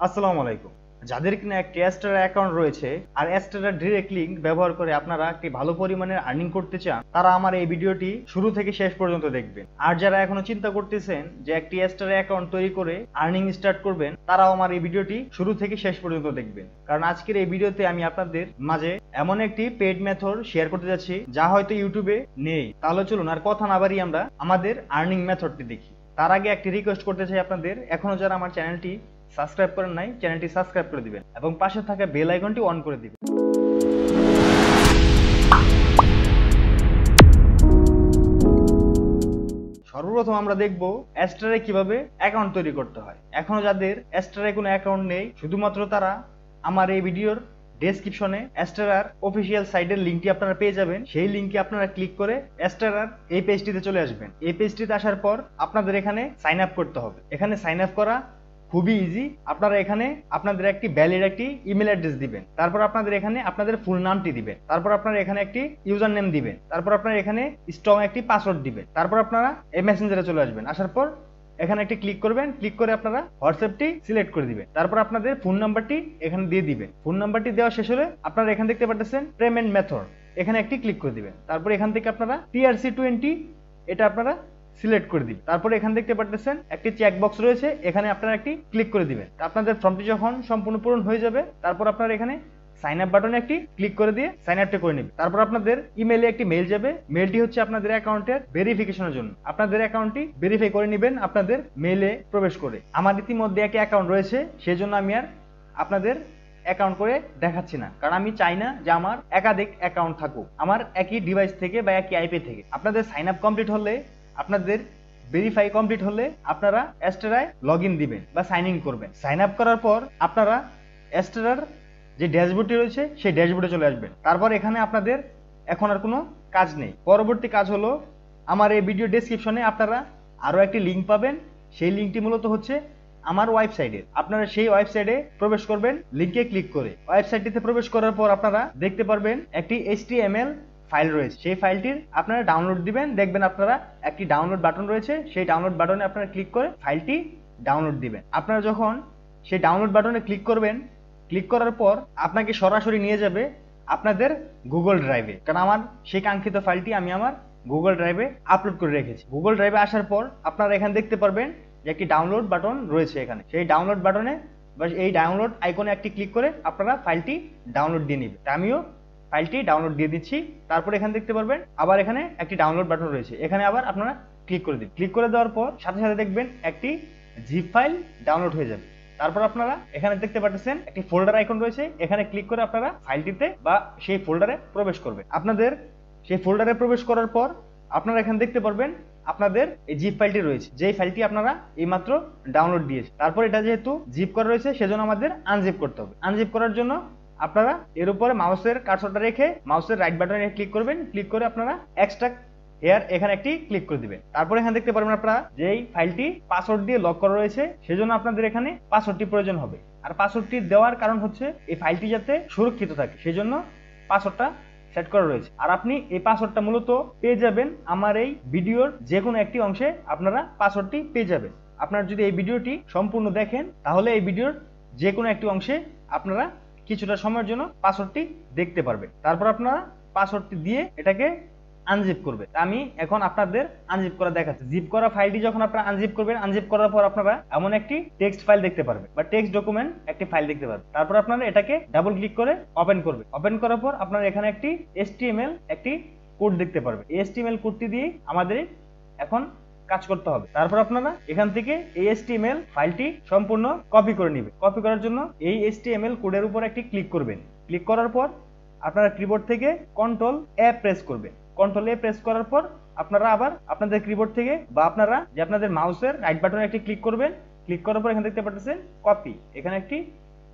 আসসালামু আলাইকুম। যাদের কিনা একটি অ্যাস্ট্রা অ্যাকাউন্ট রয়েছে আর অ্যাস্ট্রা ডিরেক্ট লিংক ব্যবহার করে আপনারা একটি ভালো পরিমাণের আর্নিং করতে চান, তারা আমার এই ভিডিওটি শুরু থেকে শেষ পর্যন্ত দেখবেন। আর যারা এখনো চিন্তা করতেছেন যে একটি অ্যাস্ট্রা অ্যাকাউন্ট তৈরি করে আর্নিং স্টার্ট করবেন, তারাও আমার এই ভিডিওটি শুরু থেকে শেষ পর্যন্ত দেখবেন। কারণ আজকের এই ভিডিওতে আমি আপনাদের মাঝে এমন একটি পেড মেথড শেয়ার করতে যাচ্ছি যা হয়তো ইউটিউবে নেই। তাহলে চলুন আর কথা না বাড়িয়ে আমরা আমাদের আর্নিং মেথডটি দেখি। তার আগে একটি রিকোয়েস্ট করতে চাই আপনাদের, এখনো যারা আমার চ্যানেলটি সাবস্ক্রাইব করেন নাই, চ্যানেলটি সাবস্ক্রাইব করে দিবেন এবং পাশে থাকা বেল আইকনটি অন করে দিবেন। সর্বপ্রথম আমরা দেখব অ্যাস্ট্রায় কিভাবে অ্যাকাউন্ট তৈরি করতে হয়। এখনো যাদের অ্যাস্ট্রায় কোনো অ্যাকাউন্ট নেই, শুধুমাত্র তারা আমার এই ভিডিওর ডেসক্রিপশনে অ্যাস্ট্রার অফিসিয়াল সাইটের লিঙ্কটি আপনারা পেয়ে যাবেন। সেই লিঙ্কে আপনারা ক্লিক করে অ্যাস্ট্রার এই পেজটিতে চলে আসবেন। এই পেজটিতে আসার পর আপনাদের এখানে সাইন আপ করতে হবে। এখানে সাইন আপ করা খুবই ইজি। আপনারা এখানে আপনাদের একটি ভ্যালিড একটি ইমেল অ্যাড্রেস দিবেন, তারপর আপনাদের এখানে আপনাদের ফুল নামটি দিবেন, তারপর আপনারা এখানে একটি ইউজার নেম দিবেন, তারপর আপনারা এখানে স্ট্রং একটি পাসওয়ার্ড দিবেন, তারপর আপনারা এই মেসেঞ্জারে চলে আসবেন। আসার পর এখানে একটি ক্লিক করবেন, ক্লিক করে আপনারা হোয়াটসঅ্যাপটি সিলেক্ট করে দিবেন, তারপর আপনাদের ফোন নাম্বারটি এখানে দিয়ে দিবেন। ফোন নাম্বারটি দেওয়া শেষ হলে আপনারা এখানে দেখতে পাচ্ছেন পেমেন্ট মেথড, এখানে একটি ক্লিক করে দিবেন। তারপর এখান থেকে আপনারা TRC20 এটা আপনারা সিলেক্ট করে দিবেন। তারপরে এখানে দেখতে পাচ্ছেন একটি চেক বক্স রয়েছে, এখানে আপনারা একটি ক্লিক করে দিবেন। আপনাদের ফর্মটি যখন সম্পূর্ণ পূরণ হয়ে যাবে, তারপর আপনারা এখানে সাইন আপ বাটনে একটি ক্লিক করে দিয়ে সাইন আপটা করে নেবেন। তারপর আপনাদের ইমেইলে একটি মেইল যাবে, মেইলটি হচ্ছে আপনাদের অ্যাকাউন্টের ভেরিফিকেশনের জন্য। আপনাদের অ্যাকাউন্টটি ভেরিফাই করে নেবেন আপনাদের মেইলে প্রবেশ করে। আমার ইতিমধ্যে একটি অ্যাকাউন্ট রয়েছে, সেজন্য আমি আর আপনাদের অ্যাকাউন্ট করে দেখাচ্ছি না, কারণ আমি চাই না যে আমার একাধিক অ্যাকাউন্ট থাকুক আমার একই ডিভাইস থেকে বা একই আইপি থেকে। আপনাদের সাইন আপ কমপ্লিট হলে, আপনাদের ভেরিফাই কমপ্লিট হলে আপনারা অ্যাস্ট্রায় লগ ইন দিবেন বা সাইন ইন করবেন। সাইন আপ করার পর আপনারা অ্যাস্ট্রার যে ড্যাশবোর্ডটি রয়েছে সেই ড্যাশবোর্ডে চলে আসবেন। তারপর এখানে আপনাদের এখন আর কোনো কাজ নেই। পরবর্তী কাজ হলো, আমার এই ভিডিও ডেসক্রিপশনে আপনারা আরও একটি লিঙ্ক পাবেন। সেই লিঙ্কটি মূলত হচ্ছে আমার ওয়েবসাইটের। আপনারা সেই ওয়েবসাইটে প্রবেশ করবেন লিঙ্কে ক্লিক করে। ওয়েবসাইটটিতে প্রবেশ করার পর আপনারা দেখতে পারবেন একটি HTML ফাইল রয়েছে, সেই ফাইলটির আপনারা ডাউনলোড দিবেন। দেখবেন আপনারা একটি ডাউনলোড বাটন রয়েছে, সেই ডাউনলোড বাটনে আপনারা ক্লিক করে ফাইলটি ডাউনলোড দিবেন। আপনারা যখন সেই ডাউনলোড বাটনে ক্লিক করবেন, ক্লিক করার পর আপনাকে সরাসরি নিয়ে যাবে আপনাদের গুগল ড্রাইভে, কারণ আমার সেই কাঙ্ক্ষিত ফাইলটি আমি আমার গুগল ড্রাইভে আপলোড করে রেখেছি। গুগল ড্রাইভে আসার পর আপনারা এখানে দেখতে পারবেন যে একটি ডাউনলোড বাটন রয়েছে। এখানে সেই ডাউনলোড বাটনে বা এই ডাউনলোড আইকনে একটি ক্লিক করে আপনারা ফাইলটি ডাউনলোড দিয়ে নেবেন। আমিও ফাইলটি ডাউনলোড দিয়ে দিচ্ছি। তারপর এখানে দেখতে পারবেন আবার এখানে একটি ডাউনলোড বাটন রয়েছে, এখানে আবার আপনারা ক্লিক করে দিন। ক্লিক করে দেওয়ার পর সাথে সাথে দেখবেন একটি জিপ ফাইল ডাউনলোড হয়ে যাবে। তারপর আপনারা এখানে দেখতে পাচ্ছেন একটি ফোল্ডার আইকন রয়েছে, এখানে ক্লিক করে আপনারা ফাইলটিতে বা সেই ফোল্ডারে প্রবেশ করবেন। আপনাদের সেই ফোল্ডারে প্রবেশ করার পর আপনারা এখানে দেখতে পারবেন আপনাদের এই জিপ ফাইলটি রয়েছে, যেই ফাইলটি আপনারা এইমাত্র ডাউনলোড দিয়েছে। তারপর এটা যেহেতু জিপ করা রয়েছে, সেজন্য আমাদের আনজিপ করতে হবে। আনজিপ করার জন্য আপনারা এর উপরে মাউসের কার্সরটা রেখে মাউসের রাইট বাটনে ক্লিক করবেন। ক্লিক করে আপনারা এক্সট্রাক্ট হেয়ার এখানে একটি ক্লিক করে দিবেন। তারপর এখানে দেখতে পারবেন আপনারা যে এই ফাইলটি পাসওয়ার্ড দিয়ে লক করা রয়েছে, সেজন্য আপনাদের এখানে পাসওয়ার্ডটি প্রয়োজন হবে। আর পাসওয়ার্ডটি দেওয়ার কারণ হচ্ছে এই ফাইলটি যাতে সুরক্ষিত থাকে, সেজন্য পাসওয়ার্ডটা সেট করা রয়েছে। আর আপনি এই পাসওয়ার্ডটা মূলত পেয়ে যাবেন আমার এই ভিডিওর যে কোনো একটি অংশে, আপনারা পাসওয়ার্ডটি পেয়ে যাবেন। আপনারা যদি এই ভিডিওটি সম্পূর্ণ দেখেন, তাহলে এই ভিডিওর যে কোনো একটি অংশে আপনারা কিছুটা সময়ের জন্য পাসওয়ার্ডটি দেখতে পারবেন। তারপর আপনারা পাসওয়ার্ডটি দিয়ে এটাকে আনজিপ করবে। আমি এখন আপনাদের আনজিপ করা দেখাচ্ছি। জিপ করা ফাইলটি যখন আপনারা আনজিপ করবেন, আনজিপ করার পর আপনারা এমন একটি টেক্সট ফাইল দেখতে পারবেন বা টেক্সট ডকুমেন্ট একটি ফাইল দেখতে পারবেন। তারপর আপনারা এটাকে ডাবল ক্লিক করে ওপেন করবে। ওপেন করার পর আপনারা এখানে একটি HTML একটি কোড দেখতে পারবেন। এই HTML কোডটি দিয়ে আমাদের এখন কাজ করতে হবে। তারপর আপনারা এখান থেকে এই HTML ফাইলটি সম্পূর্ণ কপি করে নেবেন। কপি করার জন্য এই HTML কোডের উপর একটি ক্লিক করবেন। ক্লিক করার পর আপনারা কিবোর্ড থেকে Ctrl+A প্রেস করবেন। Ctrl+A প্রেস করার পর আপনারা আবার আপনাদের কিবোর্ড থেকে বা আপনারা যে আপনাদের মাউসের রাইট বাটনে একটি ক্লিক করবেন। ক্লিক করার পর এখানে দেখতে পাচ্ছেন কপি, এখানে একটি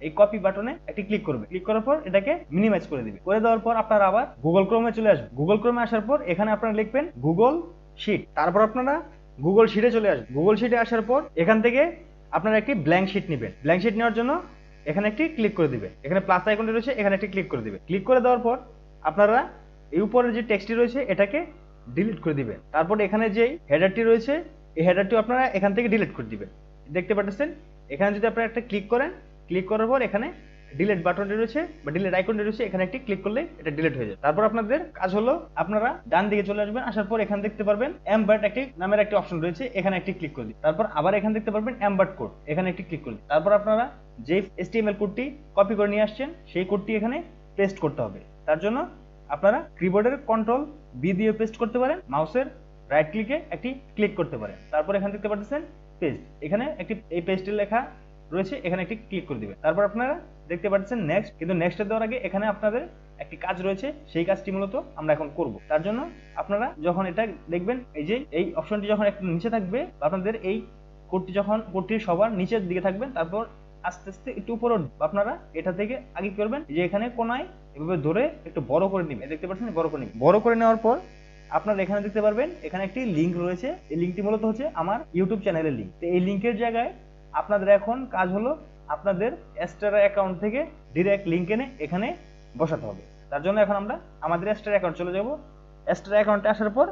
এই কপি বাটনে একটি ক্লিক করবেন। ক্লিক করার পর এটাকে মিনিমাইজ করে দিবেন। করে দেওয়ার পর আপনারা আবার গুগল ক্রোমে চলে আসবেন। গুগল ক্রোমে আসার পর এখানে আপনারা লিখবেন গুগল শিট। তারপর আপনারা গুগল শিটে চলে আসবেন। গুগল শিটে আসার পর এখান থেকে আপনারা একটি ব্ল্যাঙ্ক শিট নেবেন। ব্ল্যাঙ্ক শিট নেওয়ার জন্য এখানে একটি ক্লিক করে দিবেন। এখানে প্লাস আইকনটি রয়েছে, এখানে একটি ক্লিক করে দিবেন। ক্লিক করে দেওয়ার পর আপনারা এই উপরের যে টেক্সটটি রয়েছে এটাকে ডিলিট করে দিবেন। তারপর এখানে যে হেডারটি রয়েছে, এই হেডারটি আপনারা এখান থেকে ডিলিট করে দিবেন। দেখতে পাচ্ছেন এখানে যদি আপনারা একটা ক্লিক করেন, ক্লিক করার পর এখানে ডিলিট বাটনটি রয়েছে বা ডিলিট আইকনটি রয়েছে, এখানে একটি ক্লিক করলে এটা ডিলিট হয়ে যাবে। তারপর আপনাদের কাজ হলো আপনারা ডান দিকে চলে আসবেন, আসার পর এখানে দেখতে পারবেন এমবার্ড একটি নামের একটি অপশন রয়েছে, এখানে একটি ক্লিক করে দিন। তারপর আবার এখানে দেখতে পারবেন এমবার্ড কোড, এখানে একটি ক্লিক করে দিন। তারপর আপনারা যে HTML কোডটি কপি করে নিয়ে আসছেন সেই কোডটি এখানে পেস্ট করতে হবে। তার জন্য আপনারা কিবোর্ডের কন্ট্রোল বি দিয়ে পেস্ট করতে পারেন, মাউসের রাইট ক্লিকে একটি ক্লিক করতে পারেন। তারপর এখানে দেখতে পাচ্ছেন পেস্ট, এখানে একটি এই পেস্টের লেখা রয়েছে, এখানে একটি ক্লিক করে দিবেন। তারপর আপনারা দেখতে পাচ্ছেন নেক্সট, কিন্তু নেক্সটে দেওয়ার আগে এখানে আপনাদের একটি কাজ রয়েছে, সেই কাজটি মূলত আমরা এখন করব। তার জন্য আপনারা যখন এটা দেখবেন এই যে এই অপশনটি যখন একটু নিচে থাকবে, আপনাদের এই কোডটির সবার নিচের দিকে থাকবেন, তারপর আস্তে আস্তে একটু উপরে আপনারা এটা থেকে আগে করবেন যে এখানে কোনায় এভাবে ধরে একটু বড় করে নেবেন, দেখতে পাচ্ছেন বড় করে নেবেন। বড় করে নেওয়ার পর আপনারা এখানে দেখতে পারবেন এখানে একটি লিংক রয়েছে, এই লিংকটি মূলত হচ্ছে আমার ইউটিউব চ্যানেলের লিংক। তো এই লিংকের জায়গায় আপনাদের এখন কাজ হলো আপনাদের এস্টারা অ্যাকাউন্ট থেকে ডিরেক্ট লিংক এনে এখানে বসাতে হবে। তার জন্য এখন আমরা আমাদের এস্টারা অ্যাকাউন্ট চলে যাব। এস্টারা অ্যাকাউন্টে আসার পর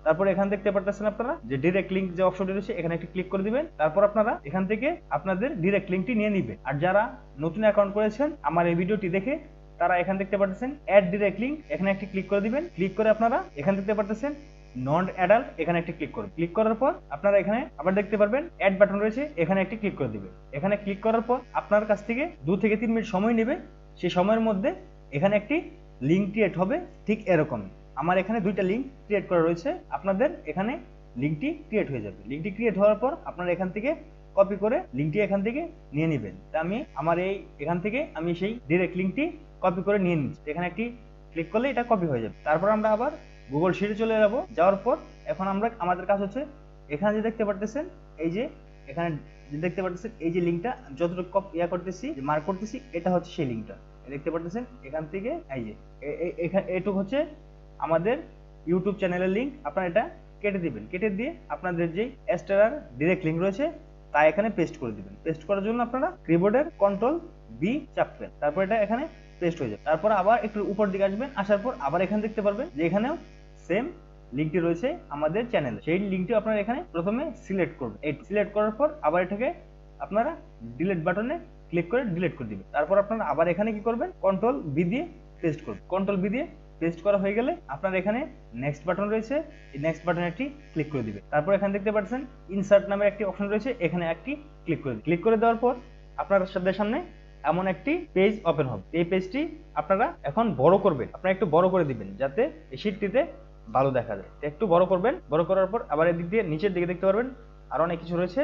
তারপর এখানে দেখতে পাচ্ছেন আপনারা যে ডিরেক্ট লিংক যে অপশনটি রয়েছে, এখানে একটি ক্লিক করে দিবেন। তারপর আপনারা এখান থেকে আপনাদের ডিরেক্ট লিংকটি নিয়ে নেবেন। আর যারা নতুন অ্যাকাউন্ট করেছেন আমার এই ভিডিওটি দেখে, তারা এখানে দেখতে পাচ্ছেন অ্যাড ডিরেক্ট লিংক, এখানে একটি ক্লিক করে দিবেন। ক্লিক করে আপনারা এখানে দেখতে পাচ্ছেন নন অ্যাডাল্ট, এখানে একটি ক্লিক করবেন। ক্লিক করার পর আপনারা এখানে আবার দেখতে পারবেন অ্যাড বাটন রয়েছে, এখানে একটি ক্লিক করে দিবেন। এখানে ক্লিক করার পর আপনার কাছ থেকে 2 থেকে 3 মিনিট সময় নেবে। সেই সময়ের মধ্যে এখানে একটি লিংক ক্রিয়েট হবে, ঠিক এরকম। আমার এখানে 2টা লিংক ক্রিয়েট করা রয়েছে, আপনাদের এখানে লিংকটি ক্রিয়েট হয়ে যাবে। লিংকটি ক্রিয়েট হওয়ার পর আপনারা এখান থেকে কপি করে লিংকটি এখান থেকে নিয়ে নেবেন। তা আমি আমার এখান থেকে আমি সেই ডিরেক্ট লিংকটি কপি করে নিয়ে নিচ্ছি। এখানে একটি ক্লিক করলে এটা কপি হয়ে যাবে। তারপর আমরা আবার গুগল শিটে চলে যাব। যাওয়ার পর এখন আমাদের কাজ হচ্ছে এখানে যে দেখতে পাচ্ছেন এই যে এখানে যে দেখতে পাচ্ছেন এই যে লিংকটা যতটুকু করতেছি, মার্ক করতেছি, এটা হচ্ছে সেই লিংকটা দেখতে পাচ্ছেন। এখান থেকে এই যে এটুকু হচ্ছে আমাদের ইউটিউব চ্যানেলের লিংক। আপনারা এটা কেটে দিবেন, কেটে দিয়ে আপনাদের যে এস্টারার ডিরেক্ট লিংক রয়েছে তা এখানে পেস্ট করে দিবেন। পেস্ট করার জন্য আপনারা কিবোর্ডের কন্ট্রোল বি চাপবেন, তারপর এটা এখানে পেস্ট হয়ে যাবে। তারপর আবার একটু উপর দিকে আসবেন, আসার পর আবার এখানে দেখতে পারবেন যে এখানেও সেম লিংকটি রয়েছে আমাদের চ্যানেলে। সেই লিংকটি আপনারা এখানে প্রথমে সিলেক্ট করবেন। এই সিলেক্ট করার পর আবার এটাকে আপনারা ডিলিট বাটনে ক্লিক করে ডিলিট করে দিবেন। তারপর আপনারা আবার এখানে কি করবেন, কন্ট্রোল বি দিয়ে পেস্ট করবেন। কন্ট্রোল বি দিয়ে পেস্ট করা হয়ে গেলে আপনার এখানে নেক্সট বাটন রয়েছে, এই নেক্সট বাটনে একটি ক্লিক করে দিবেন। তারপর এখানে দেখতে পাচ্ছেন ইনসার্ট নামের একটি অপশন রয়েছে, এখানে একটি ক্লিক করে দিন। ক্লিক করে দেওয়ার পর আপনাদের সামনে এমন একটি পেজ ওপেন হবে। এই পেজটি আপনারা এখন বড় করবেন, আপনারা একটু বড় করে দিবেন যাতে এই শীটটিতে ভালো দেখা যায়। একটু বড় করবেন, বড় করার পর আবার এদিক দিয়ে নিচের দিকে দেখতে পারবেন আরো অনেক কিছু রয়েছে।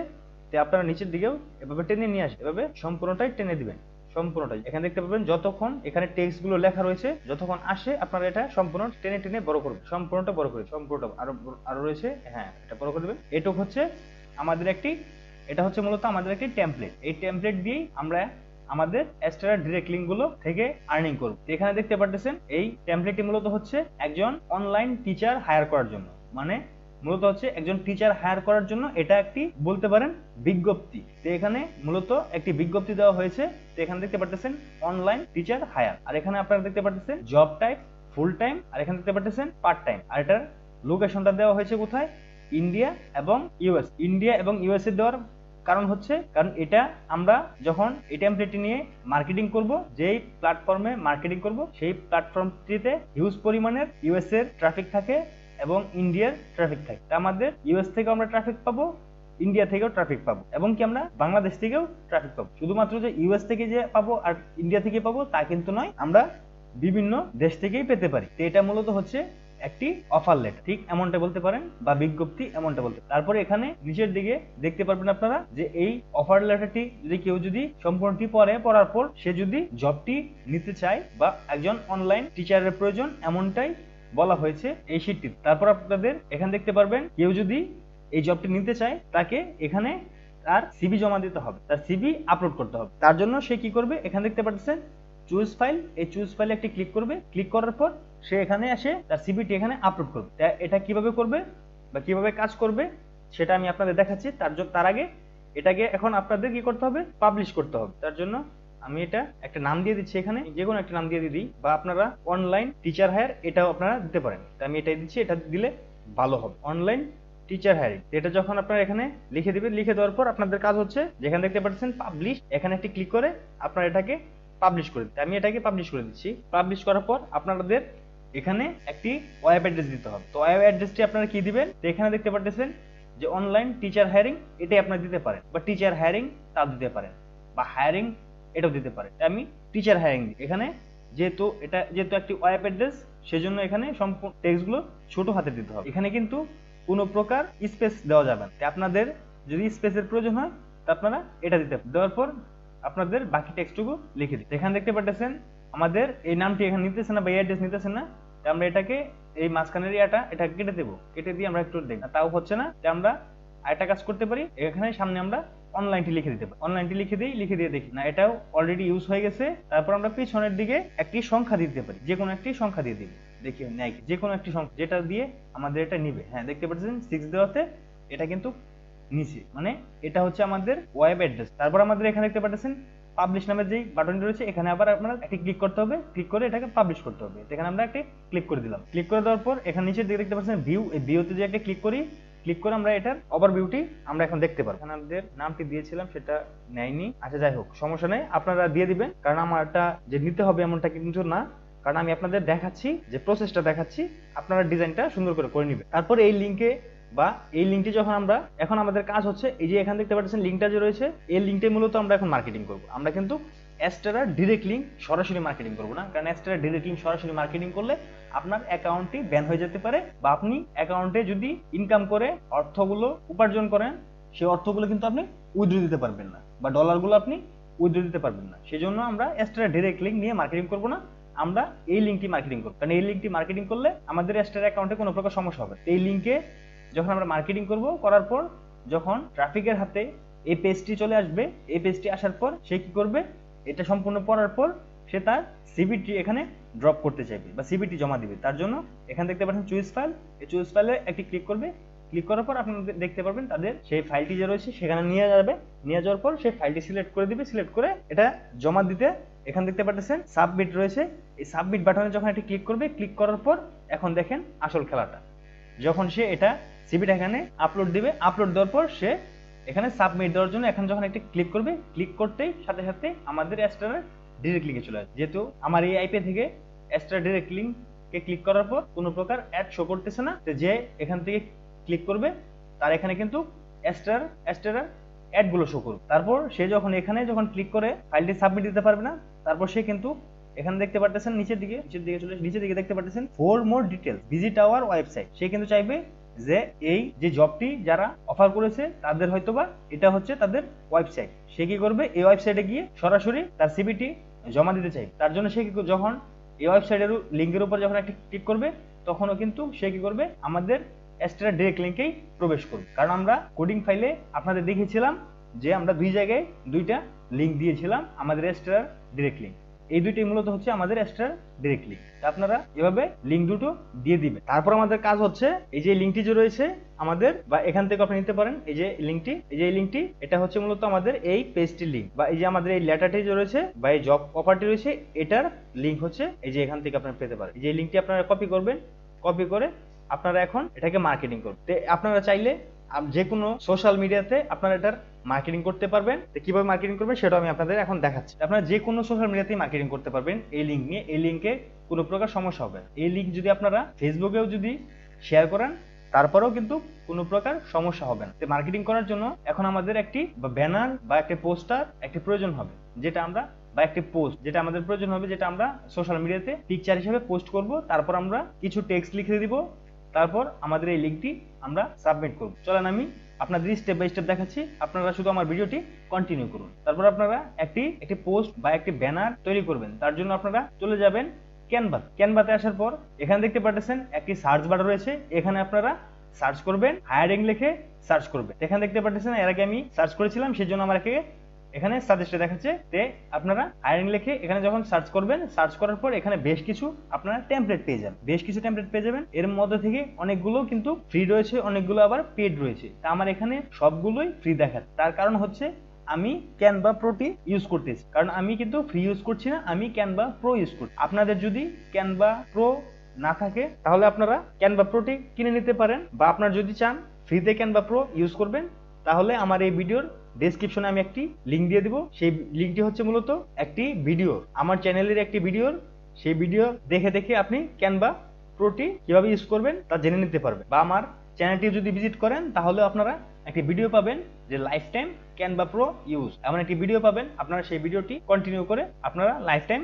তো আপনারা নিচের দিকেও এভাবে টেনে নিয়ে আসেন, এভাবে সম্পূর্ণটাই টেনে দিবেন, সম্পূর্ণটাই। এখানে দেখতে পাবেন যতক্ষণ এখানে টেক্সট গুলো লেখা রয়েছে যতক্ষণ আসে আপনারা এটা সম্পূর্ণ টেনে টেনে বড় করবেন, সম্পূর্ণটা বড় করে, সম্পূর্ণটা আরো রয়েছে, হ্যাঁ এটা বড় করে দেবেন। এটুক হচ্ছে আমাদের এটা হচ্ছে মূলত আমাদের একটি টেমপ্লেট। এই টেমপ্লেট দিয়েই আমরা আমাদের এস্টারা ডিরেক্ট লিংক গুলো থেকে আর্নিং করব। এখানে দেখতে পাচ্ছেন এই টেমপ্লেটটি মূলত হচ্ছে একজন অনলাইন টিচার হায়ার করার জন্য, মানে মূলত হচ্ছে একজন টিচার হায়ার করার জন্য এটা একটি বলতে পারেন বিজ্ঞপ্তি। তো এখানে মূলত একটি বিজ্ঞপ্তি দেওয়া হয়েছে। তো এখানে দেখতে পাচ্ছেন অনলাইন টিচার হায়ার, আর এখানে আপনারা দেখতে পাচ্ছেন জব টাইপ ফুল টাইম, আর এখানে দেখতে পাচ্ছেন পার্ট টাইম। আর এটার লোকেশনটা দেওয়া হয়েছে কোথায়, ইন্ডিয়া এবং ইউএস। ইন্ডিয়া এবং ইউএসএ দেওয়ার কারণ হচ্ছে কারণ এটা আমরা যখন এই টেমপ্লেটটি নিয়ে মার্কেটিং করব, যেই প্ল্যাটফর্মে মার্কেটিং করব সেই প্ল্যাটফর্মটিতে হিউজ পরিমাণের ইউএস এর ট্রাফিক থাকে এবং ইন্ডিয়ার ট্রাফিক থাকে। তা আমাদের ইউএস থেকেও আমরা ট্রাফিক পাবো, ইন্ডিয়া থেকেও ট্রাফিক পাবো, এবং কি আমরা বাংলাদেশ থেকেও ট্রাফিক পাবো। শুধুমাত্র যে ইউএস থেকে যে পাবো আর ইন্ডিয়া থেকে পাবো তা কিন্তু নয়, আমরা বিভিন্ন দেশ থেকেই পেতে পারি। তো এটা মূলত হচ্ছে একটি অফার লেটার, ঠিক এমনটা বলতে পারেন, বা বিজ্ঞপ্তি এমনটা বলতে। তারপরে এখানে নিচের দিকে দেখতে পারবেন আপনারা যে এই অফার লেটারটি যদি কেউ যদি সম্পূর্ণটি পড়ার পর সে যদি জবটি নিতে চায় বা একজন অনলাইন টিচারের প্রয়োজন এমনটাই বলা হয়েছে এই শীটটি। তারপর আপনাদের এখানে দেখতে পারবেন কেউ যদি এই জবটি নিতে চায় তাকে এখানে তার সিভি জমা দিতে হবে, তার সিভি আপলোড করতে হবে। তার জন্য সে কি করবে, এখানে দেখতে পাচ্ছেন চুজ ফাইল, এই চুজ ফাইলে একটি ক্লিক করবে। ক্লিক করার পর সে এখানে এসে তার সিভিটি এখানে আপলোড করবে। এটা কিভাবে করবে বা কিভাবে কাজ করবে সেটা আমি আপনাদের দেখাচ্ছি। তার আগে এটাকে এখন আপনাদের কি করতে হবে, পাবলিশ করতে হবে। তার জন্য আমি এটা একটা নাম দিয়ে দিচ্ছি, এখানে যে কোনো একটা নাম দিয়ে দিই, বা আপনারা অনলাইন টিচার হায়ার এটাও আপনারা দিতে পারেন। আমি এটাই দিচ্ছি, এটা দিলে ভালো হবে, অনলাইন টিচার হায়ারিং। এটা যখন আপনারা এখানে লিখে দিবেন, লিখে দেওয়ার পর আপনাদের কাজ হচ্ছে যেখানে দেখতে পাচ্ছেন পাবলিশ, এখানে একটি ক্লিক করে আপনারা এটাকে পাবলিশ করে দিতে। আমি এটাকে পাবলিশ করে দিচ্ছি। পাবলিশ করার পর আপনাদের এখানে একটি ওয়েব অ্যাড্রেস দিতে হবে। তো ওয়েব অ্যাড্রেসটি আপনারা কি দিবেন, তো এখানে দেখতে পাচ্ছেন যে অনলাইন টিচার হায়ারিং, এটাই আপনারা দিতে পারেন, বা টিচার হায়ারিং তাও দিতে পারেন, বা হায়ারিং এটাও দিতে পারেন। আমি টিচার হায়ারিং দিই। এখানে যেহেতু একটি ওয়েব অ্যাড্রেস, সেজন্য এখানে সম্পূর্ণ টেক্সটগুলো ছোট হাতে দিতে হবে। এখানে কিন্তু কোনো প্রকার স্পেস দেওয়া যাবে না। আপনাদের যদি স্পেসের প্রয়োজন হয় তা আপনারা এটা দিতে দেওয়ার পর আপনাদের বাকি টেক্সটটুকু লিখে দিন। এখানে দেখতে পাচ্ছেন আমাদের এই নামটি এখানে নিতেছে না বা এই অ্যাড্রেস নিতেছে না, আমরা এটাকে এই মাঝখানের এটা কেটে দেবো। কেটে দিয়ে আমরা একটু দেখব, তাও হচ্ছে না। আমরা আরেকটা কাজ করতে পারি, এখানে সামনে আমরা অনলাইনটি লিখে দিতে পারি। অনলাইনটি লিখে দিয়ে দেখি না, এটাও অলরেডি ইউজ হয়ে গেছে। তারপর আমরা পিছনের দিকে একটি সংখ্যা দিতে পারি, যে কোনো একটি সংখ্যা দিয়ে দিব। দেখি নেয় যে কোনো একটি সংখ্যা, যেটা দিয়ে আমাদের এটা নিবে। হ্যাঁ, দেখতে পাচ্ছেন 6 দেওয়াতে এটা কিন্তু নিচে, মানে এটা হচ্ছে আমাদের ওয়েব অ্যাড্রেস। তারপর আমাদের এখানে দেখতে পাচ্ছেন পাবলিশ নামের যেই বাটনটি রয়েছে, এখানে আবার আপনারা একটি ক্লিক করতে হবে। ক্লিক করে এটাকে পাবলিশ করতে হবে। এখানে আমরা একটি ক্লিক করে দিলাম। ক্লিক করে দেওয়ার পর এখানে নিচের দিকে দেখতে পাচ্ছেন ভিউ, এই ভিউতে যে একটা ক্লিক করি, ক্লিক করে আমরা এটার ওভারভিউটি আমরা এখন দেখতে পারবো। এখানে আমাদের নামটি দিয়েছিলাম সেটা নেয়নি। আচ্ছা, যাই হোক, সমস্যা নেই, আপনারা দিয়ে দিবেন। কারণ আমারটা যে নিতে হবে এমনটা কিন্তু না, কারণ আমি আপনাদের দেখাচ্ছি, যে প্রসেসটা দেখাচ্ছি, আপনারা ডিজাইনটা সুন্দর করে নেবেন। তারপর এই লিঙ্কে বা এই লিঙ্কটি যখন আমরা, এখন আমাদের কাজ হচ্ছে এই যে এখানে দেখতে পাচ্ছেন লিঙ্কটা যে রয়েছে, এই লিঙ্কটাই মূলত আমরা এখন মার্কেটিং করব। আমরা কিন্তু অ্যাস্টেরা ডিরেক্ট লিঙ্ক সরাসরি মার্কেটিং করব না, কারণ অ্যাস্টেরা ডিরেক্ট লিঙ্ক সরাসরি মার্কেটিং করলে আপনার অ্যাকাউন্টটি ব্যান হয়ে যেতে পারে, বা আপনি অ্যাকাউন্টে যদি ইনকাম করে অর্থগুলো উপার্জন করেন, সেই অর্থগুলো কিন্তু আপনি উইথড্র দিতে পারবেন না, বা ডলারগুলো আপনি উইথড্র দিতে পারবেন না। সেজন্য আমরা অ্যাস্টেরা ডিরেক্ট লিঙ্ক নিয়ে মার্কেটিং করব না, আমরা এই লিঙ্কটি মার্কেটিং করব। কারণ এই লিঙ্কটি মার্কেটিং করলে আমাদের অ্যাস্টেরা অ্যাকাউন্টে কোনো প্রকার সমস্যা হবে। এই লিঙ্কে যখন আমরা মার্কেটিং করব, করার পর যখন ট্রাফিকের হাতে এই পেজটি চলে আসবে, এই পেজটি আসার পর সে কি করবে, এটা সম্পূর্ণ পড়ার পর সে তার সিভিটি এখানে ড্রপ করতে চাইবে বা সিভিটি জমা দিবে। তার জন্য এখানে দেখতে পাচ্ছেন চুজ ফাইল, এই চুজ ফাইলে একটি ক্লিক করবে। ক্লিক করার পর আপনারা দেখতে পারবেন তাদের সেই ফাইলটি যে রয়েছে সেখানে নিয়ে যাবে। নিয়ে যাওয়ার পর সেই ফাইলটি সিলেক্ট করে দিবে। সিলেক্ট করে এটা জমা দিতে এখানে দেখতে পাচ্ছেন সাবমিট রয়েছে। এই সাবমিট বাটনে যখন একটি ক্লিক করবে, ক্লিক করার পর এখন দেখেন আসল খেলাটা, যখন সে এটা সিভিটা এখানে আপলোড দিবে, আপলোড দেওয়ার পর সে এখানে সাবমিট দেওয়ার জন্য এখন যখন একটি ক্লিক করবে, ক্লিক করতেই সাথে সাথে আমাদের অ্যাস্টেরার ডিরেক্ট লিঙ্কে চলে আসবে। যেহেতু আমার এই আইপি থেকে অ্যাস্টেরা ডিরেক্ট লিঙ্কে ক্লিক করার পর কোনো প্রকার অ্যাড শো করতেছে না, তো যে এখান থেকে ক্লিক করবে তার এখানে কিন্তু অ্যাস্টেরার অ্যাডগুলো শো করবে। তারপর সে যখন এখানে ক্লিক করে ফাইলটি সাবমিট দিতে পারবে না, তারপর সে কিন্তু এখানে দেখতে পাচ্ছেন নিচের দিকে চলে নিচের দিকে দেখতে পাচ্ছেন for more details visit our website. সে কিন্তু চাইবে যে এই যে জবটি যারা অফার করেছে তাদের হয়তোবা এটা হচ্ছে তাদের ওয়েবসাইট। সে কি করবে, এই ওয়েবসাইটে গিয়ে সরাসরি তার সিভিটি জমা দিতে চাইবে। তার জন্য সে যখন এই ওয়েবসাইটের লিঙ্কের উপর যখন একটা ক্লিক করবে, তখনও কিন্তু সে কি করবে, আমাদের অ্যাস্টেরা ডিরেক্ট লিঙ্কেই প্রবেশ করবে। কারণ আমরা কোডিং ফাইলে আপনাদের দেখিয়েছিলাম যে আমরা দুই জায়গায় দুইটা লিঙ্ক দিয়েছিলাম আমাদের অ্যাস্টেরা ডিরেক্ট লিঙ্ক। এই দুইটাই মূলত হচ্ছে আমাদের অ্যাস্টেরা ডিরেক্ট লিঙ্ক। আপনারা এভাবে লিঙ্ক দুটো দিয়ে দিবেন। তারপর আমাদের কাজ হচ্ছে এই যে লিঙ্কটি যে রয়েছে আমাদের, বা এখান থেকে আপনি নিতে পারেন এই যে লিঙ্কটি, এই লিঙ্কটি এটা হচ্ছে মূলত আমাদের এই পেজটির লিঙ্ক, বা এই যে আমাদের এই লেটারটি যে রয়েছে বা এই জব অফারটি রয়েছে এটার লিঙ্ক হচ্ছে এই যে এখান থেকে আপনারা পেতে পারেন। এই যে লিঙ্কটি আপনারা কপি করবেন, কপি করে আপনারা এখন এটাকে মার্কেটিং করবেন। আপনারা চাইলে যে কোনো সোশ্যাল মিডিয়াতে আপনারা এটার মার্কেটিং করতে পারবেন। তো কিভাবে মার্কেটিং করবেন সেটা আমি আপনাদের এখন দেখাচ্ছি। আপনারা যে কোনো সোশ্যাল মিডিয়াতেই মার্কেটিং করতে পারবেন এই লিঙ্ক নিয়ে। এই লিঙ্কে কোনো প্রকার সমস্যা হবে না। এই লিঙ্ক যদি আপনারা ফেসবুকেও যদি শেয়ার করেন তারপরেও কিন্তু কোনো প্রকার সমস্যা হবে না। তো মার্কেটিং করার জন্য এখন আমাদের একটি ব্যানার বা একটি পোস্টার একটি প্রয়োজন হবে, যেটা আমরা বা একটি পোস্ট যেটা আমাদের প্রয়োজন হবে, যেটা আমরা সোশ্যাল মিডিয়াতে পিকচার হিসেবে পোস্ট করব। তারপর আমরা কিছু টেক্সট লিখে দিব, তারপর আমাদের এই লিঙ্কটি আমরা সাবমিট করব। চলেন আমি আপনাদের স্টেপ বাই স্টেপ দেখাচ্ছি, আপনারা শুধু আমার ভিডিওটি কন্টিনিউ করুন। তারপর আপনারা একটি পোস্ট বা একটি ব্যানার তৈরি করবেন। তার জন্য আপনারা চলে যাবেন ক্যানভাতে আসার পর এখানে দেখতে পাচ্ছেন একটি সার্চ বাটন রয়েছে, এখানে আপনারা সার্চ করবেন হায়ারিং লিখে সার্চ করবেন। এখানে দেখতে পাচ্ছেন এর আগে আমি সার্চ করেছিলাম, সেজন্য আমার এখানে সাজেস্টে দেখাচ্ছে। তে আপনারা হায়ারিং লিখে এখানে যখন সার্চ করবেন, সার্চ করার পর এখানে বেশ কিছু আপনারা টেমপ্লেট পেয়ে যাবেন। এর মধ্যে থেকে অনেকগুলো কিন্তু ফ্রি রয়েছে, অনেকগুলো আবার পেড রয়েছে। তা আমার এখানে সবগুলোই ফ্রি দেখাচ্ছে। তার কারণ হচ্ছে আমি ক্যানভা প্রোটি ইউজ করতেছি, কারণ আমি কিন্তু ফ্রি ইউজ করছি না, আমি ক্যানভা প্রো ইউজ করছি। আপনাদের যদি ক্যানভা প্রো না থাকে তাহলে আপনারা ক্যানভা প্রোটি কিনে নিতে পারেন, বা আপনারা যদি চান ফ্রিতে ক্যানভা প্রো ইউজ করবেন, তাহলে আমার এই ভিডিওর ডেসক্রিপশনে আমি একটি লিঙ্ক দিয়ে দিব। সেই লিঙ্কটি হচ্ছে মূলত একটি ভিডিও, আমার চ্যানেলের একটি ভিডিওর। সেই ভিডিও দেখে দেখে আপনি ক্যানভা প্রোটি কিভাবে ইউজ করবেন তা জেনে নিতে পারবেন। বা আমার চ্যানেলটি যদি ভিজিট করেন তাহলে আপনারা একটি ভিডিও পাবেন যে life time Canva pro use, এমন একটি ভিডিও পাবেন। আপনারা সেই ভিডিওটি কন্টিনিউ করে আপনারা লাইফ টাইম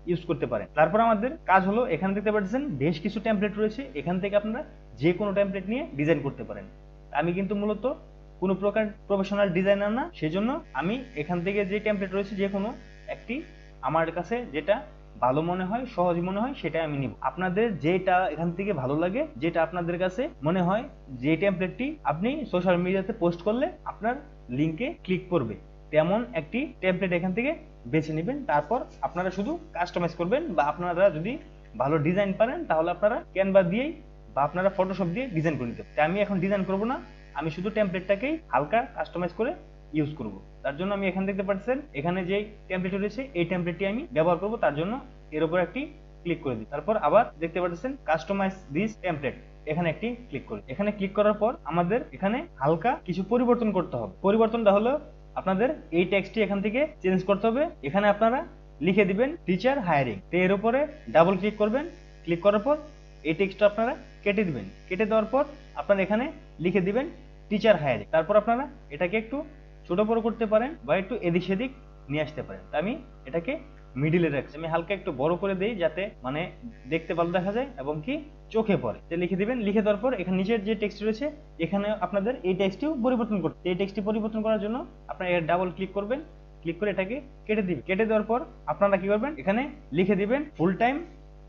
ইউজ করতে পারেন। তারপর আমাদের কাজ হলো, এখানে দেখতে পাচ্ছেন বেশ কিছু টেমপ্লেট রয়েছে, এখান থেকে আপনারা যে কোনো টেমপ্লেট নিয়ে ডিজাইন করতে পারেন। আমি কিন্তু মূলত কোনো প্রকার প্রফেশনাল ডিজাইনার না, সেজন্য আমি এখান থেকে যে টেমপ্লেট রয়েছে যে কোনো একটি আমার কাছে যেটা ভালো মনে হয়, সহজ মনে হয়, সেটা আমি নিব। আপনাদের যেটা এখান থেকে ভালো লাগে, যেটা আপনাদের কাছে মনে হয় যে টেমপ্লেটটি আপনি সোশ্যাল মিডিয়াতে পোস্ট করলে আপনার লিঙ্কে ক্লিক করবে, তেমন একটি টেমপ্লেট এখান থেকে বেছে নেবেন। তারপর আপনারা শুধু কাস্টমাইজ করবেন, বা আপনারা যদি ভালো ডিজাইন পারেন তাহলে আপনারা ক্যানভা দিয়েই বা আপনারা ফটোশপ দিয়ে ডিজাইন করে নিতে। তাই আমি এখন ডিজাইন করব না, আমি শুধু টেমপ্লেটটাকেই হালকা কাস্টমাইজ করে ইউজ করব। তার জন্য আমি এখানে দেখতে পাচ্ছেন এখানে যে টেমপ্লেট রয়েছে এই টেমপ্লেটটি আমি ব্যবহার করব। তার জন্য এর উপর একটি ক্লিক করে দিই। তারপর আবার দেখতে পাচ্ছেন কাস্টমাইজ দিস টেমপ্লেট, এখানে একটি ক্লিক করি। এখানে ক্লিক করার পর আমাদের এখানে হালকা কিছু পরিবর্তন করতে হবে। পরিবর্তনটা হলো আপনাদের এই টেক্সটটি এখান থেকে চেঞ্জ করতে হবে। এখানে আপনারা লিখে দিবেন টিচার হায়ারিং। তো এর উপরে ডাবল ক্লিক করবেন। ক্লিক করার পর এই টেক্সটটা আপনারা কেটে দিবেন। কেটে দেওয়ার পর আপনারা এখানে লিখে দিবেন টিচার হায়ারিং। তারপর আপনারা এটাকে একটু ছোট বড় করতে পারেন বা একটু এদিক সেদিক নিয়ে আসতে পারেন। আমি এটাকে মিডিলে রাখছি। আমি হালকা একটু বড় করে দেই যাতে মানে দেখতে ভালো দেখা যায় এবং কি চোখে পড়ে। তো লিখে দিবেন। লিখে দেওয়ার পর এখানে নিচের যে টেক্সট রয়েছে এখানে আপনাদের এই টেক্সটটিও পরিবর্তন করতে। এই টেক্সটটি পরিবর্তন করার জন্য আপনারা এর ডাবল ক্লিক করবেন। ক্লিক করে এটাকে কেটে দিবেন। কেটে দেওয়ার পর আপনারা কি করবেন, এখানে লিখে দিবেন full time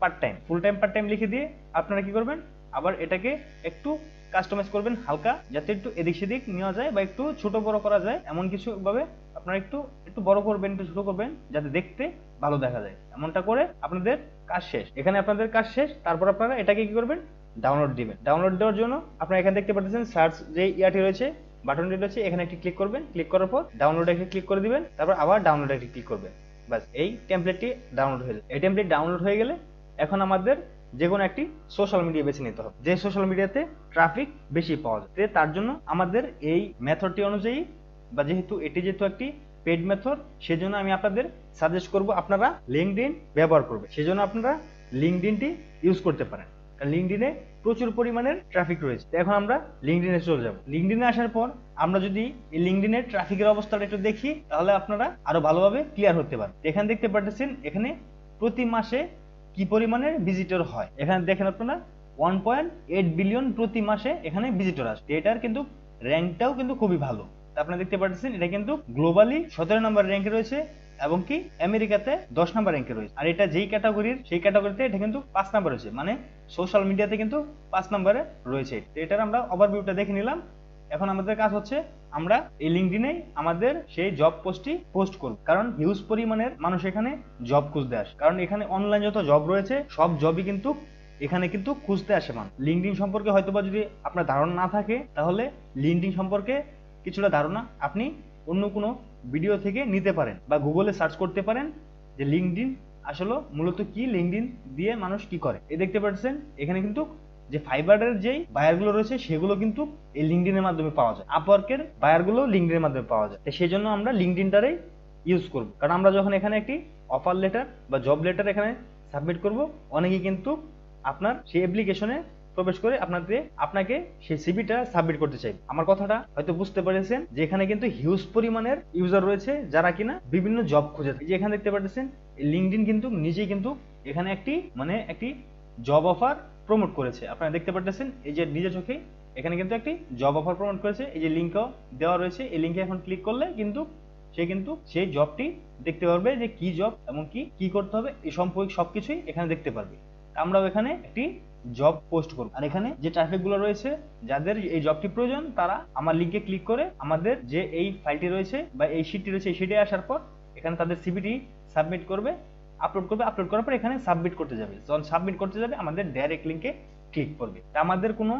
part time. Full time part time লিখে দিয়ে আপনারা কি করবেন, আবার এটাকে একটু কাস্টমাইজ করবেন হালকা, যাতে একটু এদিক সেদিক নেওয়া যায় বা একটু ছোট বড় করা যায়। এমন কিছু ভাবে আপনারা একটু একটু বড় করবেন, একটু ছোট করবেন, যাতে দেখতে ভালো দেখা যায়। এমনটা করে আপনাদের কাজ শেষ। এখানে আপনাদের কাজ শেষ। তারপর আপনারা এটাকে কি করবেন, ডাউনলোড দিবেন। ডাউনলোড দেওয়ার জন্য আপনারা এখানে দেখতে পাচ্ছেন সার্চ যে ইয়াটি রয়েছে, বাটনটি রয়েছে, এখানে একটি ক্লিক করবেন। ক্লিক করার পর ডাউনলোড একটি ক্লিক করে দিবেন। তারপর আবার ডাউনলোড একটি ক্লিক করবেন। বাস, এই টেমপ্লেটটি ডাউনলোড হয়ে যাবে। এই টেমপ্লেট ডাউনলোড হয়ে গেলে এখন আমাদের যে কোনো একটি সোশ্যাল মিডিয়া বেছে নিতে হবে, যে সোশ্যাল মিডিয়াতে ট্রাফিক বেশি পাওয়া যায়। তার জন্য আমাদের এই মেথডটি অনুযায়ী, বা যেহেতু এটি যেহেতু একটি পেড মেথড, সেজন্য আমি আপনাদের সাজেস্ট করব আপনারা লিঙ্কডইন ব্যবহার করবেন। সেজন্য আপনারা লিঙ্কডইনটি ইউজ করতে পারেন, কারণ লিঙ্কডইনে প্রচুর পরিমাণের ট্রাফিক রয়েছে। এখন আমরা লিঙ্কডইনে চলে যাব। লিঙ্কডইনে আসার পর আমরা যদি এই লিঙ্কডইনের ট্রাফিকের অবস্থাটা একটু দেখি, তাহলে আপনারা আরো ভালোভাবে ক্লিয়ার হতে পারেন। এখানে দেখতে পাচ্ছেন এখানে প্রতি মাসে কি পরিমাণের ভিজিটর হয়। এখানে দেখেন আপনারা 1.8 বিলিয়ন প্রতি মাসে এখানে ভিজিটর আসে। এটার কিন্তু র্যাঙ্কটাও কিন্তু খুবই ভালো। আপনারা দেখতে পাচ্ছেন এটা কিন্তু গ্লোবালি 17 নম্বর র্যাঙ্কে রয়েছে এবং কি আমেরিকাতে 10 নম্বর র্যাঙ্কে রয়েছে। আর এটা যেই ক্যাটাগরির সেই ক্যাটাগরিতে এটা কিন্তু 5 নম্বর রয়েছে, মানে সোশ্যাল মিডিয়াতে কিন্তু 5 নম্বরে রয়েছে। এটার আমরা ওভারভিউটা দেখে নিলাম। এখন আমাদের কাজ হচ্ছে আমরা এই লিঙ্কডইনে আমাদের সেই জব পোস্টটি পোস্ট করব, কারণ হিউজ পরিমাণের মানুষ এখানে জব খুঁজতে আসে। কারণ এখানে অনলাইন যত জব রয়েছে সব জবই কিন্তু এখানে কিন্তু খুঁজতে আসে মানুষ। লিঙ্কডইন সম্পর্কে হয়তোবা যদি আপনার ধারণা না থাকে, তাহলে লিঙ্কডইন সম্পর্কে কিছুটা ধারণা আপনি অন্য কোনো ভিডিও থেকে নিতে পারেন বা গুগলে সার্চ করতে পারেন যে লিঙ্কডইন আসলে মূলত কি, লিঙ্কডইন দিয়ে মানুষ কি করে। এই দেখতে পাচ্ছেন এখানে কিন্তু যে ফাইবারের যেই বায়ারগুলো রয়েছে সেগুলো কিন্তু এই লিঙ্কডইনের মাধ্যমে পাওয়া যায়। আপওয়ার্কের বায়ারগুলো লিঙ্কডইনের মাধ্যমে পাওয়া যায়। তো সেই জন্য আমরা লিঙ্কডইনটারই ইউজ করব, কারণ আমরা যখন এখানে একটি অফার লেটার বা জব লেটার এখানে সাবমিট করব, অনেকেই কিন্তু আপনার সেই অ্যাপ্লিকেশনে প্রবেশ করে আপনাকে সেই সিভিটা সাবমিট করতে চাই। আমার কথাটা হয়তো বুঝতে পেরেছেন যে এখানে কিন্তু হিউজ পরিমাণের ইউজার রয়েছে যারা কিনা বিভিন্ন জব খুঁজে থাকে। যে এখানে দেখতে পাচ্ছেন লিঙ্কডইন কিন্তু নিজেই কিন্তু এখানে একটি জব অফার প্রমোট করেছে। আপনারা দেখতে পাচ্ছেন এই যে নিজের চোখে এখানে কিন্তু একটি জব অফার প্রমোট করেছে। এই যে লিঙ্কও দেওয়া রয়েছে, এই লিঙ্কে এখন ক্লিক করলে কিন্তু সেই জবটি দেখতে পারবে যে কি জব এবং কি করতে হবে, এই সম্পর্কে সবকিছুই এখানে দেখতে পারবে। আমরাও এখানে একটি জব পোস্ট করব। আর এখানে যে ট্রাফিক গুলো রয়েছে, যাদের এই জবটি প্রয়োজন, তারা আমার লিঙ্কে ক্লিক করে আমাদের যে এই ফাইলটি রয়েছে বা এই শিটটি রয়েছে, এই শিটে আসার পর এখানে তাদের সিভিটি সাবমিট করবে, আপলোড করবে। আপলোড করার পর এখানে সাবমিট করতে যাবে। যখন সাবমিট করতে যাবে আমাদের ডাইরেক্ট লিঙ্কে ক্লিক করবে। আমাদের কোনো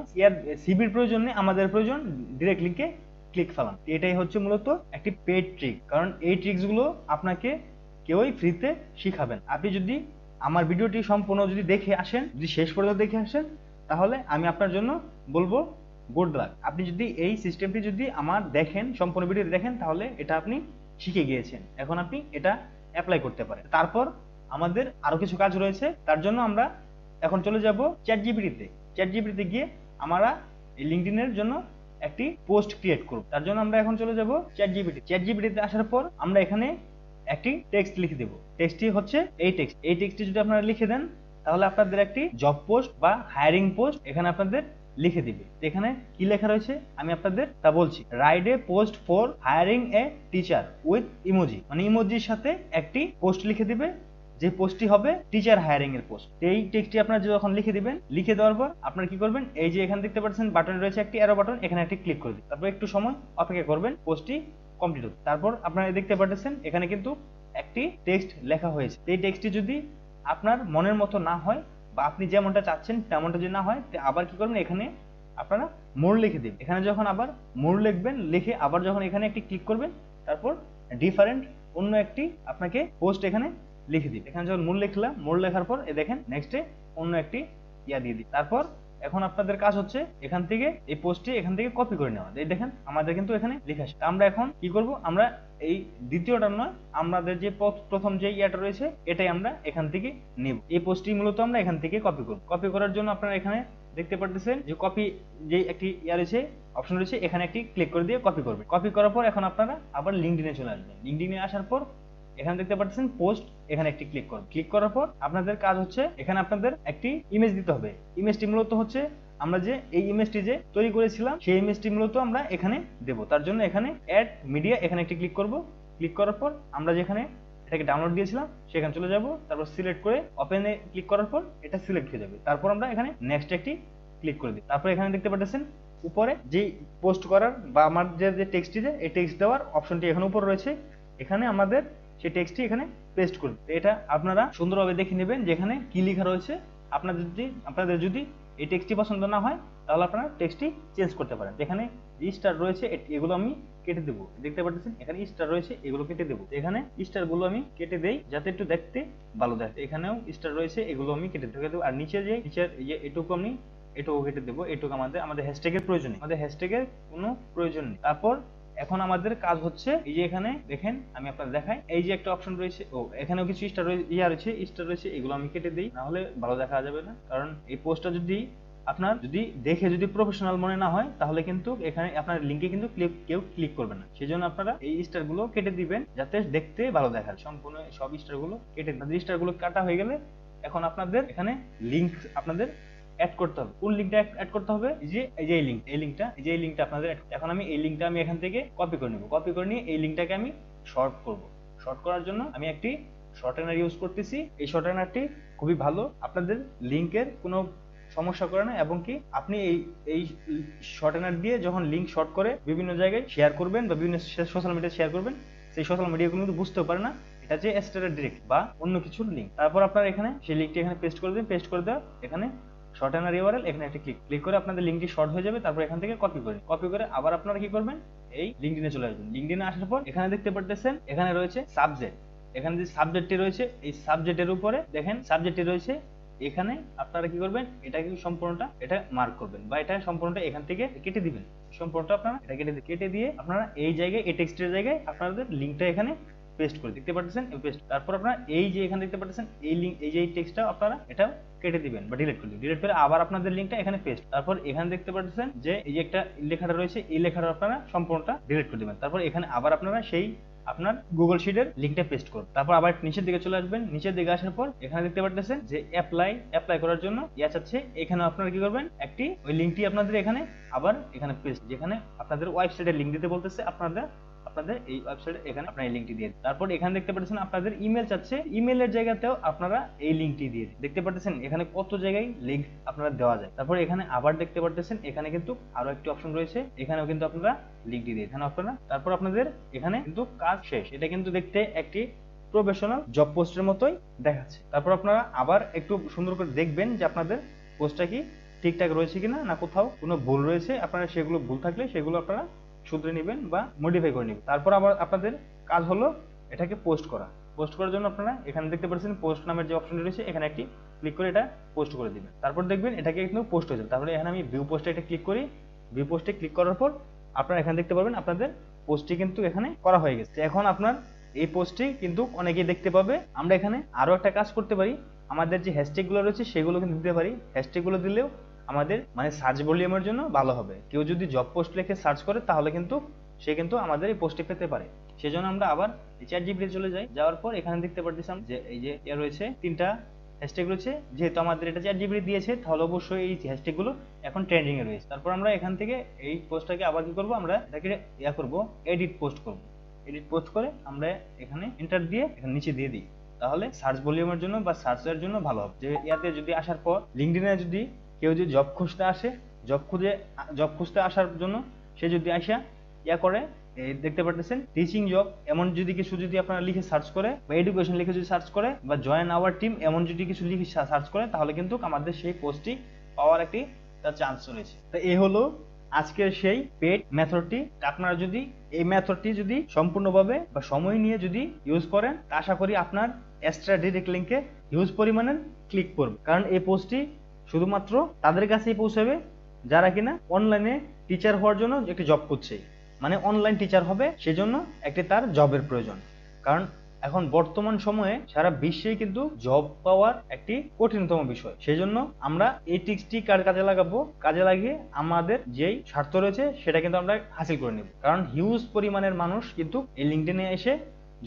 সিভির প্রয়োজন নেই, আমাদের প্রয়োজন ডাইরেক্ট লিঙ্কে ক্লিক ফেলান। এটাই হচ্ছে মূলত একটি পেড ট্রিক, কারণ এই ট্রিক্স গুলো আপনাকে কেউই ফ্রিতে শিখাবেন। আপনি যদি আমার ভিডিওটি সম্পূর্ণ যদি দেখে আসেন, যদি শেষ পর্যন্ত দেখে আসেন, তাহলে আমি আপনার জন্য বলবো গুড লাক। আপনি যদি এই সিস্টেমটি যদি আমার দেখেন, সম্পূর্ণ ভিডিও দেখেন, তাহলে এটা আপনি শিখে গিয়েছেন। এখন আপনি এটা অ্যাপ্লাই করতে পারেন। তারপর আমাদের আরো কিছু কাজ রয়েছে, তার জন্য আমরা এখন চলে যাব চ্যাটজিপিটিতে। চ্যাটজিপিটিতে গিয়ে আমরা এই লিঙ্কডইনের জন্য একটি পোস্ট ক্রিয়েট করব। তার জন্য আমরা এখন চলে যাব চ্যাটজিপিটিতে আসার পর আমরা এখানে একটি টেক্সট লিখে দেব। টেক্সটটি হচ্ছে এই টেক্সটটি যদি আপনারা লিখে দেন, তাহলে আপনাদের একটি জব পোস্ট বা হায়ারিং পোস্ট এখানে আপনাদের লিখে দিবে। এখানে কি লেখা রয়েছে আমি আপনাদের তা বলছি। Write a post for hiring a teacher with emoji, মানে ইমোজির সাথে একটি পোস্ট লিখে দিবে, যে পোস্টটি হবে টিচার হায়ারিং এর পোস্ট। এই টেক্সটটি আপনারা যখন লিখে দিবেন, লিখে দেওয়ার পর আপনারা কি করবেন, এই যে এখানে দেখতে পাচ্ছেন বাটন রয়েছে একটি অ্যারো বাটন, এখানে একটি ক্লিক করে দিন। তারপর একটু সময় অপেক্ষা করবেন পোস্টটি কমপ্লিট হতে। তারপর আপনারা দেখতে পাচ্ছেন এখানে কিন্তু একটি টেক্সট লেখা হয়েছে। এই টেক্সটটি যদি আপনার মনের মতো না হয় বা আপনি যেমনটা চাচ্ছেন তেমনটা যদি না হয়, আবার কি করবেন, এখানে আপনারা মোর লিখে দিন। এখানে যখন আবার মোর লিখবেন, লিখে আবার যখন এখানে একটি ক্লিক করবেন, তারপর ডিফারেন্ট অন্য একটি আপনাকে পোস্ট এখানে লিখে দিন। এখানে যখন মোর লিখলাম, মোর লেখার পর দেখেন নেক্সটে অন্য একটি দিয়ে দিই। তারপর এখন আপনাদের কাজ হচ্ছে এখান থেকে এই পোস্টটি এখান থেকে কপি করে নেওয়া। এই দেখেন আমাদের কিন্তু এখানে লেখা আছে। আমরা এখন কি করব, আমরা এই দ্বিতীয়টা নয়, আমাদের যে প্রথম যে ইয়াটা রয়েছে এটাই আমরা এখান থেকে নেব। এই পোস্টটি মূলত আমরা এখান থেকে কপি করব। কপি করার জন্য আপনারা এখানে দেখতে পাচ্ছেন যে কপি যে একটি রয়েছে, অপশন রয়েছে, এখানে একটি ক্লিক করে দিয়ে কপি করবেন। কপি করার পর এখন আপনারা আবার লিঙ্কডইনে চলে আসবেন। লিঙ্কডইনে আসার পর এখানে দেখতে পাচ্ছেন পোস্ট, এখানে একটি ক্লিক করুন। ক্লিক করার পর আপনাদের কাজ হচ্ছে এখানে আপনাদের একটি ইমেজ দিতে হবে। ইমেজটি মূলত হচ্ছে আমরা যে এই ইমেজটি যে তৈরি করেছিলাম, সেই ইমেজটি মূলত আমরা এখানে দেব। তার জন্য এখানে অ্যাড মিডিয়া এখানে একটি ক্লিক করব। ক্লিক করার পর আমরা যেখানে এটাকে ডাউনলোড দিয়েছিলাম সেখানে চলে যাব। তারপর সিলেক্ট করে ওপেনে ক্লিক করার পর এটা সিলেক্ট হয়ে যাবে। তারপর আমরা এখানে নেক্সট একটি ক্লিক করে দিই। তারপর এখানে দেখতে পাচ্ছেন উপরে যে পোস্ট করার বা আমার যে টেক্সটটি, এই টেক্সট দেওয়ার অপশনটি এখানে উপরে রয়েছে। এখানে আমাদের সেই টেক্সটটি এখানে পেস্ট করুন। এটা আপনারা সুন্দরভাবে দেখে নেবেন যেখানে কি লেখা রয়েছে। আপনাদের যদি এই টেক্সটটি পছন্দ না হয়, তাহলে আপনারা টেক্সটটি চেঞ্জ করতে পারেন। যেখানে স্টার রয়েছে এগুলো আমি কেটে দেবো। দেখতে পাচ্ছেন এখানে স্টার রয়েছে, এগুলো কেটে দেবো। এখানে স্টার গুলো আমি কেটে দেই যাতে একটু দেখতে ভালো দেখে। এখানেও স্টার রয়েছে, এগুলো আমি কেটে দেবো। আর নিচের এটুকু আমি এটুকু কেটে দেবো। এটুকু আমাদের হ্যাশট্যাগের প্রয়োজন নেই, আমাদের হ্যাশট্যাগের কোনো প্রয়োজন নেই। তারপর এখন আমাদের কাজ হচ্ছে এই যে এখানে দেখেন আমি আপনাদের দেখাই, এই যে একটা অপশন রয়েছে, এখানেও কিছু স্টার রয়েছে, এগুলো আমি কেটে দিই, না হলে ভালো দেখা যাবে না। কারণ এই পোস্টটা যদি আপনার দেখে প্রফেশনাল মনে না হয়, তাহলে কিন্তু এখানে আপনার লিঙ্কে কিন্তু কেউ ক্লিক করবে না। সেই জন্য আপনারা এই স্টার গুলো কেটে দিবেন যাতে দেখতে ভালো দেখায়। সম্পূর্ণ সব স্টার গুলো কেটে দিন। স্টার গুলো কাটা হয়ে গেলে এখন আপনাদের এখানে লিঙ্ক আপনাদের অ্যাড করতে হবে। কোন লিঙ্কটা অ্যাড করতে হবে, এই যে এই লিঙ্কটা আপনাদের এখন আমি এই লিঙ্কটা আমি এখান থেকে কপি করে নেব। কপি করে নিয়ে এই লিঙ্কটাকে আমি শর্ট করব। শর্ট করার জন্য আমি একটি শর্টেনার ইউজ করতেছি। এই শর্টেনারটি খুবই ভালো, আপনাদের লিঙ্কের কোনো সমস্যা করে না। এবং কি আপনি এই শর্টেনার দিয়ে যখন লিঙ্ক শর্ট করে বিভিন্ন জায়গায় শেয়ার করবেন বা বিভিন্ন সোশ্যাল মিডিয়ায় শেয়ার করবেন, সেই সোশ্যাল মিডিয়াগুলো কিন্তু বুঝতেও পারে না এটা যে স্টারের ডিরেক্ট বা অন্য কিছুর লিঙ্ক। তারপর আপনারা এখানে সেই লিঙ্কটি এখানে পেস্ট করে দিন। পেস্ট করে দেওয়া এখানে শর্টেনার ইউআরএল, এখানে একটা ক্লিক করে আপনাদের লিঙ্কটি শর্ট হয়ে যাবে। তারপর এখান থেকে কপি করে আবার আপনারা কি করবেন, এই লিঙ্কডইনে চলে আসবেন। লিঙ্কডইনে আসার পর এখানে দেখতে পাচ্ছেন এখানে রয়েছে সাবজেক্ট। এখানে যে সাবজেক্টটি রয়েছে, এই সাবজেক্টের উপরে দেখেন সাবজেক্টটি রয়েছে। এখানে আপনারা কি করবেন, এটাকে সম্পূর্ণটা এটা মার্ক করবেন বা এটা সম্পূর্ণটা এখান থেকে কেটে দিবেন। সম্পূর্ণটা আপনারা এটা কেটে দিয়ে আপনারা এই জায়গায় এই টেক্সটের জায়গায় আপনাদের লিঙ্কটা এখানে পেস্ট করে দেখতে পাচ্ছেন পেস্ট। তারপর আপনারা এই যে এখানে দেখতে পাচ্ছেন এই লিঙ্ক, এই যে টেক্সটটা আপনারা এটা কেটে দিবেন বা ডিলিট করে দিবেন। ডিলিট করে আবার আপনাদের লিঙ্কটা এখানে পেস্ট। তারপর এখানে দেখতে পাচ্ছেন যে এই যে একটা লেখাটা রয়েছে, এই লেখাটা আপনারা সম্পূর্ণটা ডিলিট করে দিবেন। তারপর এখানে আবার আপনারা সেই আপনার গুগল শিটের লিঙ্কটা পেস্ট করুন। তারপর আবার নিচের দিকে চলে আসবেন। নিচের দিকে আসার পর এখানে দেখতে পাচ্ছেন যে অ্যাপ্লাই করার জন্য আছে। এখানে আপনারা কি করবেন, একটি ওই লিঙ্কটি আপনাদের এখানে আবার এখানে পেস্ট, যেখানে আপনাদের ওয়েবসাইটের লিঙ্ক দিতে বলতেছে আপনাদের এই ওয়েবসাইটে এখানে আপনারা এই লিঙ্কটি দিয়ে দিন। তারপর এখানে দেখতে পাচ্ছেন আপনাদের ইমেল চাচ্ছে, ইমেলের জায়গাতেও আপনারা এই লিঙ্কটি দিয়ে দিন। দেখতে পাচ্ছেন এখানে কত জায়গায় লিঙ্ক আপনারা দেওয়া যায়। তারপর এখানে আবার দেখতে পাচ্ছেন এখানে কিন্তু আরো একটি অপশন রয়েছে, এখানেও কিন্তু আপনারা লিঙ্কটি দিয়ে এখানে আপনারা তারপর আপনাদের এখানে কিন্তু কাজ শেষ। এটা কিন্তু দেখতে একটি প্রফেশনাল জব পোস্টের মতোই দেখাচ্ছে। তারপর আপনারা আবার একটু সুন্দর করে দেখবেন যে আপনাদের পোস্টটা কি ঠিকঠাক রয়েছে কিনা, না কোথাও কোনো ভুল রয়েছে। আপনারা সেগুলো ভুল থাকলে সেগুলো আপনারা শুধরে নেবেন বা মডিফাই করে নেবেন। তারপর আবার আপনাদের কাজ হলো এটাকে পোস্ট করা। পোস্ট করার জন্য আপনারা এখানে দেখতে পাচ্ছেন পোস্ট নামের যে অপশনটি রয়েছে, এখানে একটি ক্লিক করে এটা পোস্ট করে দিবেন। তারপর দেখবেন এটাকে কিন্তু পোস্ট হয়ে যাবে। তারপরে এখানে আমি ভিউ পোস্টে এটা ক্লিক করি। ভিউ পোস্টে ক্লিক করার পর আপনারা এখানে দেখতে পারবেন আপনাদের পোস্টটি কিন্তু এখানে করা হয়ে গেছে। এখন আপনার এই পোস্টটি কিন্তু অনেকেই দেখতে পাবে। আমরা এখানে আরো একটা কাজ করতে পারি, আমাদের যে হ্যাশট্যাগ গুলো রয়েছে সেগুলো কিন্তু দিতে পারি। হ্যাশট্যাগ গুলো দিলেও আমাদের মানে সার্চ ভলিউমের জন্য ভালো হবে। কেউ যদি জব পোস্ট লিখে সার্চ করে তাহলে কিন্তু সে কিন্তু আমাদের এই পোস্টটি পেতে পারে। সেজন্য আমরা আবার চ্যাটজিপিটি চলে যাই, যাওয়ার পর এখানে দেখতে পারতেছিলাম যে এই যে রয়েছে 3টা হ্যাশট্যাগ রয়েছে। যেহেতু আমাদের এটা চ্যাটজিপিটি দিয়েছে তাহলে অবশ্যই এই হ্যাশট্যাগ গুলো এখন ট্রেন্ডিং এ রয়েছে। তারপর আমরা এখান থেকে এই পোস্টটাকে আবার কি করব, আমরা এটাকে করব, এডিট পোস্ট করব। এডিট পোস্ট করে আমরা এখানে এন্টার দিয়ে এখানে নিচে দিয়ে দিই, তাহলে সার্চ ভলিউমের জন্য বা সার্চের জন্য ভালো হবে। যে ইয়াতে যদি আসার পর লিঙ্কডইনে যদি কেউ যদি জব খুঁজতে আসে, জব খুঁজতে আসার জন্য সে যদি আসা করে দেখতে পারতেছেন টিচিং জব এমন যদি কিছু যদি আপনারা লিখে সার্চ করে বা এডুকেশন লিখে যদি সার্চ করে বা জয়েন আওয়ার টিম এমন যদি কিছু লিখে সার্চ করে তাহলে কিন্তু আমাদের সেই পোস্টটি পাওয়ার একটি চান্স রয়েছে। তো এই হলো আজকের সেই পেড মেথডটি। আপনারা যদি এই মেথডটি যদি সম্পূর্ণভাবে বা সময় নিয়ে যদি ইউজ করেন, আশা করি আপনার এক্সট্রা ডিরেক্ট লিংকে হিউজ পরিমাণে ক্লিক করবে। কারণ এই পোস্টটি শুধুমাত্র তাদের কাছেই পৌঁছাবে যারা কিনা অনলাইনে টিচার হওয়ার জন্য একটি জব করছে, মানে অনলাইন টিচার হবে, সেজন্য একটি তার জবের প্রয়োজন। কারণ এখন বর্তমান সময়ে সারা বিশ্বেই কিন্তু জব পাওয়ার একটি কঠিনতম বিষয়। সেজন্য আমরা এই টিক্সটি কাজে লাগাবো, কাজে লাগিয়ে আমাদের যেই স্বার্থ রয়েছে সেটা কিন্তু আমরা হাসিল করে নেব। কারণ হিউজ পরিমাণের মানুষ কিন্তু এই লিঙ্কডইনে এসে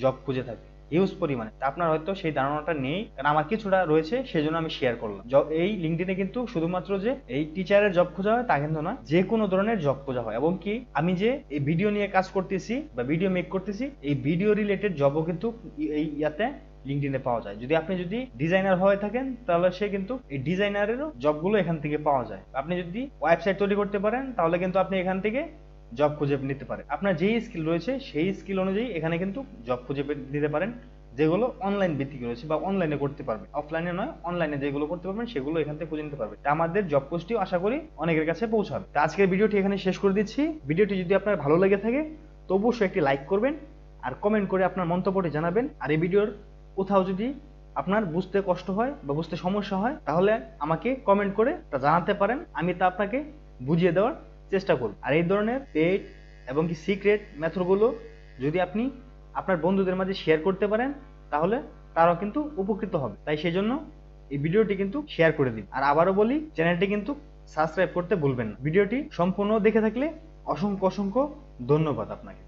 জব খুঁজে থাকে, হিউজ পরিমাণে। আপনার হয়তো সেই ধারণাটা নেই, কারণ আমার কিছুটা রয়েছে সেজন্য আমি শেয়ার করলাম। এই লিঙ্কডইনে কিন্তু শুধুমাত্র যে এই টিচারের জব খোঁজা হয় তা কিন্তু না, যে কোনো ধরনের জব খোঁজা হয়। এবং কি আমি যে এই ভিডিও নিয়ে কাজ করতেছি বা ভিডিও মেক করতেছি, এই ভিডিও রিলেটেড জবও কিন্তু এই ইয়াতে লিঙ্কডইনে পাওয়া যায়। যদি আপনি যদি ডিজাইনার হয়ে থাকেন তাহলে সে কিন্তু এই ডিজাইনারেরও জবগুলো এখান থেকে পাওয়া যায়। আপনি যদি ওয়েবসাইট তৈরি করতে পারেন তাহলে কিন্তু আপনি এখান থেকে জব খুঁজে নিতে পারেন। আপনার যেই স্কিল রয়েছে সেই স্কিল অনুযায়ী এখানে কিন্তু জব খুঁজে নিতে পারেন, যেগুলো অনলাইন ভিত্তিক রয়েছে বা অনলাইনে করতে পারবে, অফলাইনে নয়, অনলাইনে যেগুলো করতে পারবেন সেগুলো এখান থেকে খুঁজে নিতে পারবে। তা আমাদের জব পোস্টটিও আশা করি অনেকের কাছে পৌঁছাবে। তো আজকের ভিডিওটি এখানে শেষ করে দিচ্ছি। ভিডিওটি যদি আপনার ভালো লেগে থাকে তো অবশ্যই একটি লাইক করবেন আর কমেন্ট করে আপনার মন্তব্যটি জানাবেন। আর এই ভিডিওর কোথাও যদি আপনার বুঝতে কষ্ট হয় বা বুঝতে সমস্যা হয় তাহলে আমাকে কমেন্ট করে তা জানাতে পারেন, আমি তা আপনাকে বুঝিয়ে দেওয়ার চেষ্টা করব। আর এই ধরনের পেইড এবং কি সিক্রেট মেথডগুলো যদি আপনি আপনার বন্ধুদের মাঝে শেয়ার করতে পারেন তাহলে তারাও কিন্তু উপকৃত হবে। তাই সেই জন্য এই ভিডিওটি কিন্তু শেয়ার করে দিন। আর আবারও বলি, চ্যানেলটি কিন্তু সাবস্ক্রাইব করতে ভুলবেন না। ভিডিওটি সম্পূর্ণ দেখে থাকলে অসংখ্য ধন্যবাদ আপনাকে।